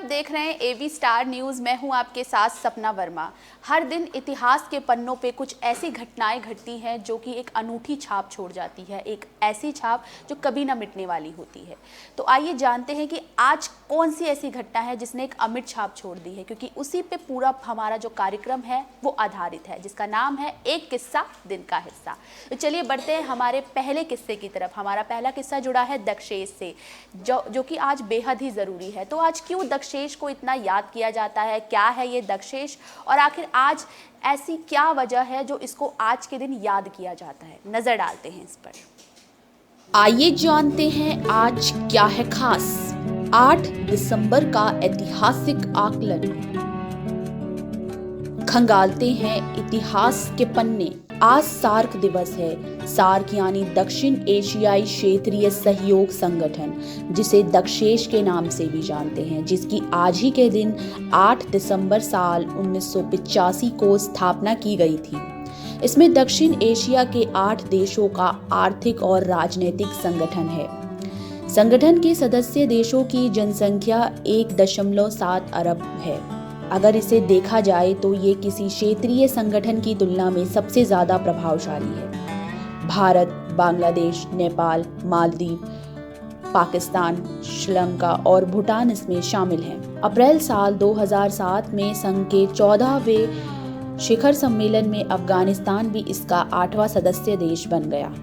आप देख रहे हैं एवी स्टार न्यूज़। मैं हूं आपके साथ सपना वर्मा। हर दिन इतिहास के पन्नों पे कुछ ऐसी घटनाएं घटती हैं जो कि एक अनूठी छाप छोड़ जाती है, एक ऐसी छाप जो कभी ना मिटने वाली होती है। तो आइए जानते हैं कि आज कौन सी ऐसी घटना है जिसने एक अमिट छाप छोड़ दी है, क्योंकि उसी पे पूरा हमारा जो कार्यक्रम है वो आधारित है, जिसका नाम है एक किस्सा दिन का हिस्सा। तो चलिए बढ़ते हैं हमारे पहले किस्से की तरफ। हमारा पहला किस्सा जुड़ा है दक्षेश से, जो कि आज बेहद ही ज़रूरी है। तो आज क्यों दक्षेश को इतना याद किया जाता है, क्या है ये दक्षेश, और आखिर आज ऐसी क्या वजह है जो इसको आज के दिन याद किया जाता है। नजर डालते हैं इस पर। आइए जानते हैं आज क्या है खास। 8 दिसंबर का ऐतिहासिक आकलन। खंगालते हैं इतिहास के पन्ने। आज सार्क दिवस है। सार्क यानी दक्षिण एशियाई क्षेत्रीय सहयोग संगठन, जिसे दक्षेश के नाम से भी जानते हैं, जिसकी आज ही के दिन 8 दिसंबर साल 1985 को स्थापना की गई थी। इसमें दक्षिण एशिया के 8 देशों का आर्थिक और राजनीतिक संगठन है। संगठन के सदस्य देशों की जनसंख्या 1.7 अरब है। अगर इसे देखा जाए तो ये किसी क्षेत्रीय संगठन की तुलना में सबसे ज्यादा प्रभावशाली है। भारत, बांग्लादेश, नेपाल, मालदीव, पाकिस्तान, श्रीलंका और भूटान इसमें शामिल हैं। अप्रैल साल 2007 में संघ के 14वें शिखर सम्मेलन में अफगानिस्तान भी इसका 8वां सदस्य देश बन गया।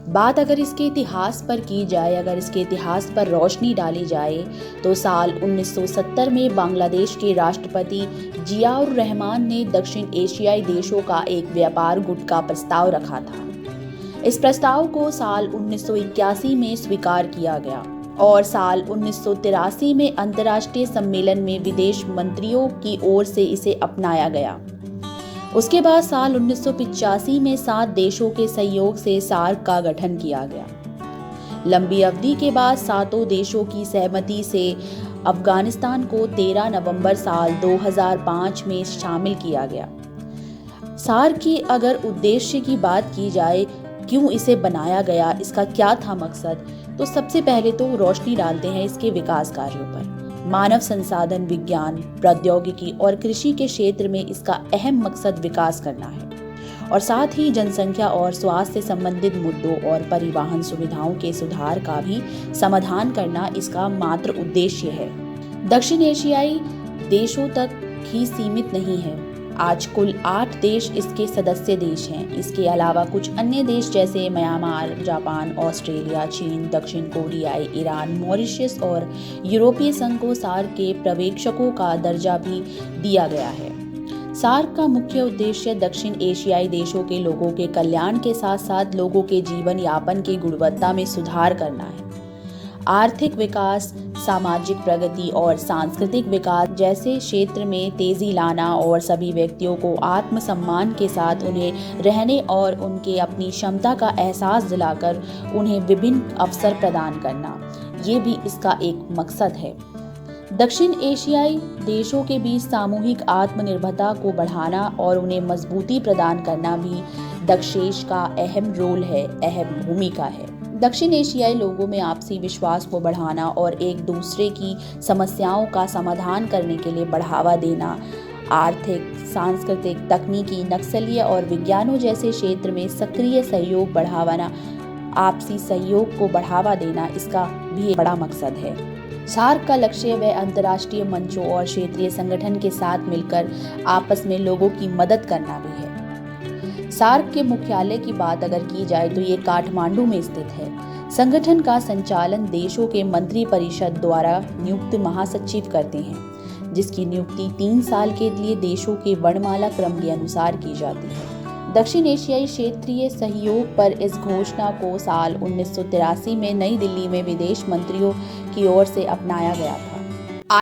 बात अगर इसके इतिहास पर की जाए, अगर इसके इतिहास पर रोशनी डाली जाए, तो साल 1970 में बांग्लादेश के राष्ट्रपति जियाउर रहमान ने दक्षिण एशियाई देशों का एक व्यापार गुट का प्रस्ताव रखा था। इस प्रस्ताव को साल 1981 में स्वीकार किया गया और साल 1983 में अंतर्राष्ट्रीय सम्मेलन में विदेश मंत्रियों की ओर से इसे अपनाया गया। उसके बाद साल 1985 में 7 देशों के सहयोग से सार्क का गठन किया गया। लंबी अवधि के बाद 7 देशों की सहमति से अफगानिस्तान को 13 नवंबर साल 2005 में शामिल किया गया। सार्क की अगर उद्देश्य की बात की जाए, क्यों इसे बनाया गया, इसका क्या था मकसद, तो सबसे पहले तो रोशनी डालते हैं इसके विकास कार्यों पर। मानव संसाधन, विज्ञान, प्रौद्योगिकी और कृषि के क्षेत्र में इसका अहम मकसद विकास करना है और साथ ही जनसंख्या और स्वास्थ्य से संबंधित मुद्दों और परिवहन सुविधाओं के सुधार का भी समाधान करना इसका मात्र उद्देश्य है। दक्षिण एशियाई देशों तक ही सीमित नहीं है। आज कुल 8 देश इसके सदस्य देश हैं। इसके अलावा कुछ अन्य देश जैसे म्यांमार, जापान, ऑस्ट्रेलिया, चीन, दक्षिण कोरिया, ईरान, मॉरिशस और यूरोपीय संघ को सार्क के पर्यवेक्षकों का दर्जा भी दिया गया है। सार्क का मुख्य उद्देश्य दक्षिण एशियाई देशों के लोगों के कल्याण के साथ साथ लोगों के जीवन यापन की गुणवत्ता में सुधार करना है। आर्थिक विकास, सामाजिक प्रगति और सांस्कृतिक विकास जैसे क्षेत्र में तेजी लाना और सभी व्यक्तियों को आत्मसम्मान के साथ उन्हें रहने और उनके अपनी क्षमता का एहसास दिलाकर उन्हें विभिन्न अवसर प्रदान करना, ये भी इसका एक मकसद है। दक्षिण एशियाई देशों के बीच सामूहिक आत्मनिर्भरता को बढ़ाना और उन्हें मजबूती प्रदान करना भी दक्षेश का अहम रोल है, अहम भूमिका है। दक्षिण एशियाई लोगों में आपसी विश्वास को बढ़ाना और एक दूसरे की समस्याओं का समाधान करने के लिए बढ़ावा देना, आर्थिक, सांस्कृतिक, तकनीकी, नक्सलीय और विज्ञानों जैसे क्षेत्र में सक्रिय सहयोग बढ़ावाना, आपसी सहयोग को बढ़ावा देना इसका भी एक बड़ा मकसद है। सार्क का लक्ष्य वह अंतर्राष्ट्रीय मंचों और क्षेत्रीय संगठन के साथ मिलकर आपस में लोगों की मदद करना भी है। सार्क के मुख्यालय की बात अगर की जाए तो ये काठमांडू में स्थित है। संगठन का संचालन देशों के मंत्री परिषद द्वारा नियुक्त महासचिव करते हैं, जिसकी नियुक्ति 3 साल के लिए देशों के वर्णमाला क्रम के अनुसार की जाती है। दक्षिण एशियाई क्षेत्रीय सहयोग पर इस घोषणा को साल 1983 में नई दिल्ली में विदेश मंत्रियों की ओर से अपनाया गया था।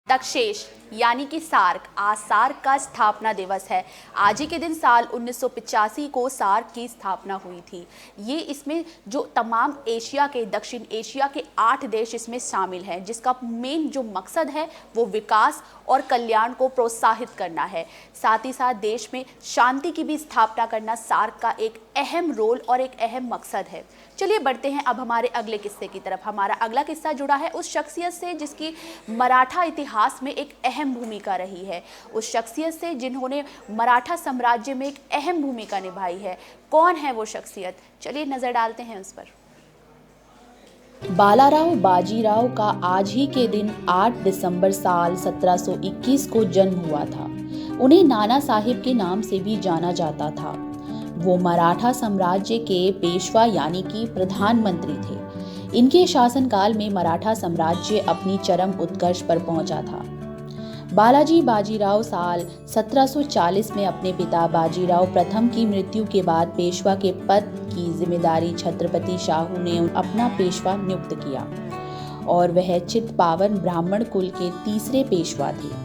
दक्षेश यानी कि सार्क। आज सार्क का स्थापना दिवस है। आज ही के दिन साल 1985 को सार्क की स्थापना हुई थी। ये इसमें जो तमाम एशिया के, दक्षिण एशिया के 8 देश इसमें शामिल हैं, जिसका मेन जो मकसद है वो विकास और कल्याण को प्रोत्साहित करना है। साथ ही साथ देश में शांति की भी स्थापना करना सार्क का एक अहम रोल और एक अहम मकसद है। चलिए बढ़ते हैं अब हमारे अगले किस्से की तरफ। हमारा अगला किस्सा जुड़ा है उस शख्सियत से जिसकी मराठा इतिहास में एक अहम भूमिका रही है, उस शख्सियत से जिन्होंने मराठा साम्राज्य में एक अहम भूमिका निभाई है। कौन है वो शख्सियत? चलिए नजर डालते हैं उस पर। बालाराव बाजीराव का आज ही के दिन 8 दिसंबर साल 1721 को जन्म हुआ था। उन्हें नाना साहिब के नाम से भी जाना जाता था। वो मराठा साम्राज्य के पेशवा यानी कि प्रधानमंत्री थे। इनके शासनकाल में मराठा साम्राज्य अपनी चरम उत्कर्ष पर पहुंचा था। बालाजी बाजीराव साल 1740 में अपने पिता बाजीराव प्रथम की मृत्यु के बाद पेशवा के पद की जिम्मेदारी छत्रपति शाहू ने अपना पेशवा नियुक्त किया और वह चित्पावन ब्राह्मण कुल के तीसरे पेशवा थे।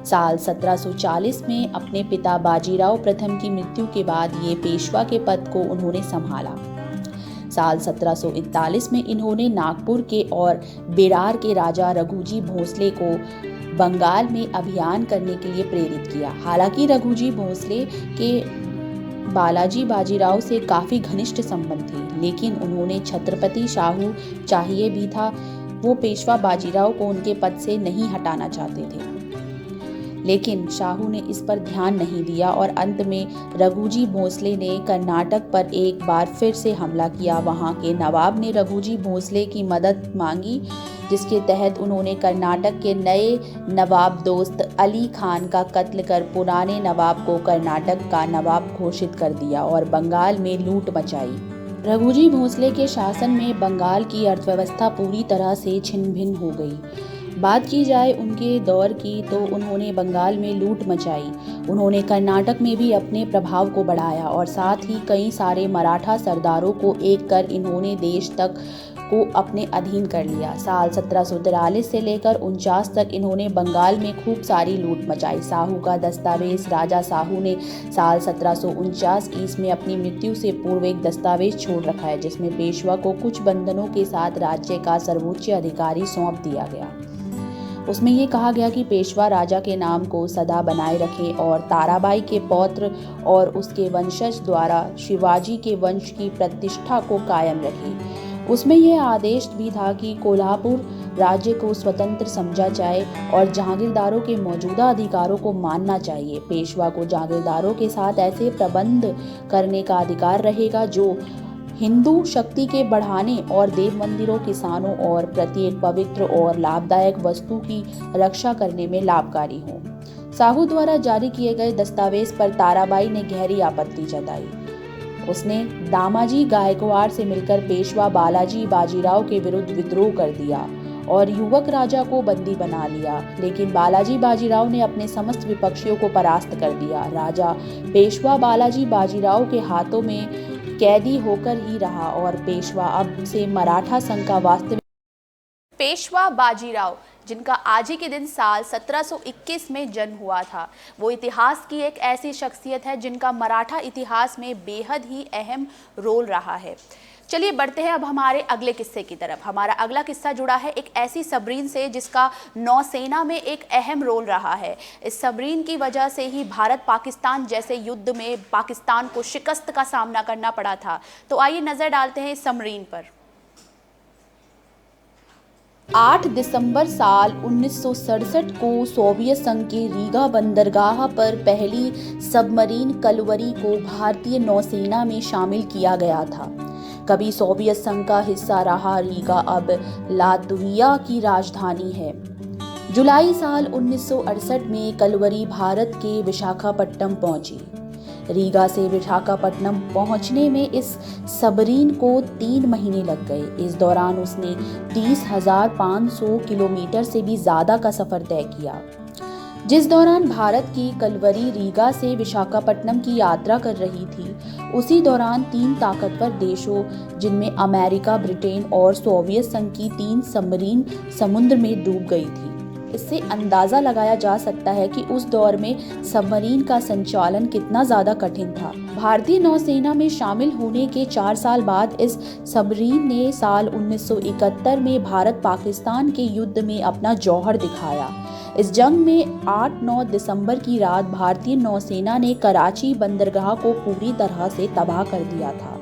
साल 1740 में अपने पिता बाजीराव प्रथम की मृत्यु के बाद ये पेशवा के पद को उन्होंने संभाला। साल 1741 में इन्होंने नागपुर के और बेरार के राजा रघुजी भोसले को बंगाल में अभियान करने के लिए प्रेरित किया। हालांकि रघुजी भोसले के बालाजी बाजीराव से काफी घनिष्ठ संबंध थे, लेकिन उन्होंने छत्रपति शाहू चाहिए भी था, वो पेशवा बाजीराव को उनके पद से नहीं हटाना चाहते थे। लेकिन शाहू ने इस पर ध्यान नहीं दिया और अंत में रघुजी भोसले ने कर्नाटक पर एक बार फिर से हमला किया। वहां के नवाब ने रघुजी भोसले की मदद मांगी, जिसके तहत उन्होंने कर्नाटक के नए नवाब दोस्त अली खान का कत्ल कर पुराने नवाब को कर्नाटक का नवाब घोषित कर दिया और बंगाल में लूट मचाई। रघुजी भोसले के शासन में बंगाल की अर्थव्यवस्था पूरी तरह से छिन्न भिन्न हो गई। बात की जाए उनके दौर की तो उन्होंने बंगाल में लूट मचाई। उन्होंने कर्नाटक में भी अपने प्रभाव को बढ़ाया और साथ ही कई सारे मराठा सरदारों को एक कर इन्होंने देश तक को अपने अधीन कर लिया। साल 1743 से लेकर 49 तक इन्होंने बंगाल में खूब सारी लूट मचाई। साहू का दस्तावेज राजा साहू ने साल 1749 ईस्वी में अपनी मृत्यु से पूर्व एक दस्तावेज छोड़ रखा है, जिसमें पेशवा को कुछ बंधनों के साथ राज्य का सर्वोच्च अधिकारी सौंप दिया गया। उसमें ये कहा गया कि पेशवा राजा के नाम को सदा बनाए रखें और ताराबाई के पौत्र और उसके वंशज द्वारा शिवाजी के वंश की प्रतिष्ठा को कायम रखें। उसमें यह आदेश भी था कि कोल्हापुर राज्य को स्वतंत्र समझा जाए और जहांगीरदारों के मौजूदा अधिकारों को मानना चाहिए। पेशवा को जहांगीरदारों के साथ ऐसे प्रबंध करने का अधिकार रहेगा जो हिंदू शक्ति के बढ़ाने और देव मंदिरों, किसानों और प्रत्येक पवित्र और लाभदायक वस्तु की रक्षा करने में लाभकारी हो। साहू द्वारा जारी किए गए दस्तावेज पर ताराबाई ने गहरी आपत्ति जताई। उसने दामाजी गायकवाड़ से मिलकर पेशवा बालाजी बाजीराव के विरुद्ध विद्रोह कर दिया और युवक राजा को बंदी बना लिया, लेकिन बालाजी बाजीराव ने अपने समस्त विपक्षियों को परास्त कर दिया। राजा पेशवा बालाजी बाजीराव के हाथों में कैदी होकर ही रहा और पेशवा अब से मराठा संघ का वास्तविक पेशवा बाजीराव, जिनका आज ही के दिन साल 1721 में जन्म हुआ था, वो इतिहास की एक ऐसी शख्सियत है जिनका मराठा इतिहास में बेहद ही अहम रोल रहा है। चलिए बढ़ते हैं अब हमारे अगले किस्से की तरफ। हमारा अगला किस्सा जुड़ा है एक ऐसी सबरीन से जिसका नौसेना में एक अहम रोल रहा है। इस सबरीन की वजह से ही भारत पाकिस्तान जैसे युद्ध में पाकिस्तान को शिकस्त का सामना करना पड़ा था। तो आइए नजर डालते हैं इस सबरीन पर। 8 दिसंबर साल 1967 को सोवियत संघ के रीगा बंदरगाह पर पहली सबमरीन कलवरी को भारतीय नौसेना में शामिल किया गया था। कभी सोवियत संघ का हिस्सा रहा रीगा अब लातविया की राजधानी है। जुलाई साल 1968 में कलवरी भारत के विशाखापट्टनम पहुंची। रीगा से विशाखापट्टनम पहुंचने में इस सबरीन को 3 महीने लग गए। इस दौरान उसने 30,500 किलोमीटर से भी ज्यादा का सफर तय किया। जिस दौरान भारत की कलवरी रीगा से विशाखापट्टनम की यात्रा कर रही थी, उसी दौरान 3 ताकतवर देशों जिनमें अमेरिका, ब्रिटेन और सोवियत संघ की 3 सबमरीन समुद्र में डूब गई थी। इससे अंदाज़ा लगाया जा सकता है कि उस दौर में सबमरीन का संचालन कितना ज़्यादा कठिन था। भारतीय नौसेना में शामिल होने के 4 साल बाद इस सबमरीन ने साल 1971 में भारत पाकिस्तान के युद्ध में अपना जौहर दिखाया। इस जंग में 8-9 दिसंबर की रात भारतीय नौसेना ने कराची बंदरगाह को पूरी तरह से तबाह कर दिया था।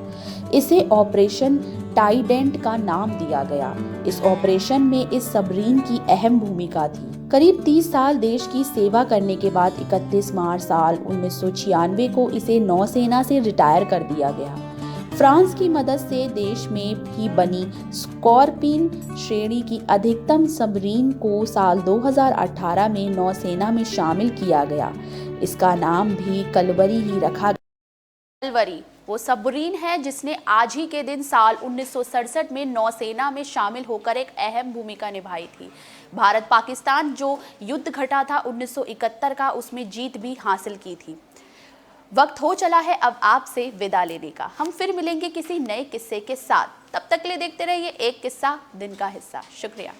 इसे ऑपरेशन टाइडेंट का नाम दिया गया। इस ऑपरेशन में इस सबमरीन की अहम भूमिका थी। करीब 30 साल देश की सेवा करने के बाद 31 मार्च साल 1996 को इसे नौसेना से रिटायर कर दिया गया। फ्रांस की मदद से देश में ही बनी स्कॉर्पिन श्रेणी की अधिकतम सबमरीन को साल 2018 में नौसेना में शामिल किया गया। इसका नाम भी कलवरी ही रखा गया। कलवरी वो सबमरीन है जिसने आज ही के दिन साल 1967 में नौसेना में शामिल होकर एक अहम भूमिका निभाई थी। भारत पाकिस्तान जो युद्ध घटा था 1971 का, उसमें जीत भी हासिल की थी। वक्त हो चला है अब आपसे विदा लेने का। हम फिर मिलेंगे किसी नए किस्से के साथ। तब तक के लिए देखते रहिए एक किस्सा दिन का हिस्सा। शुक्रिया।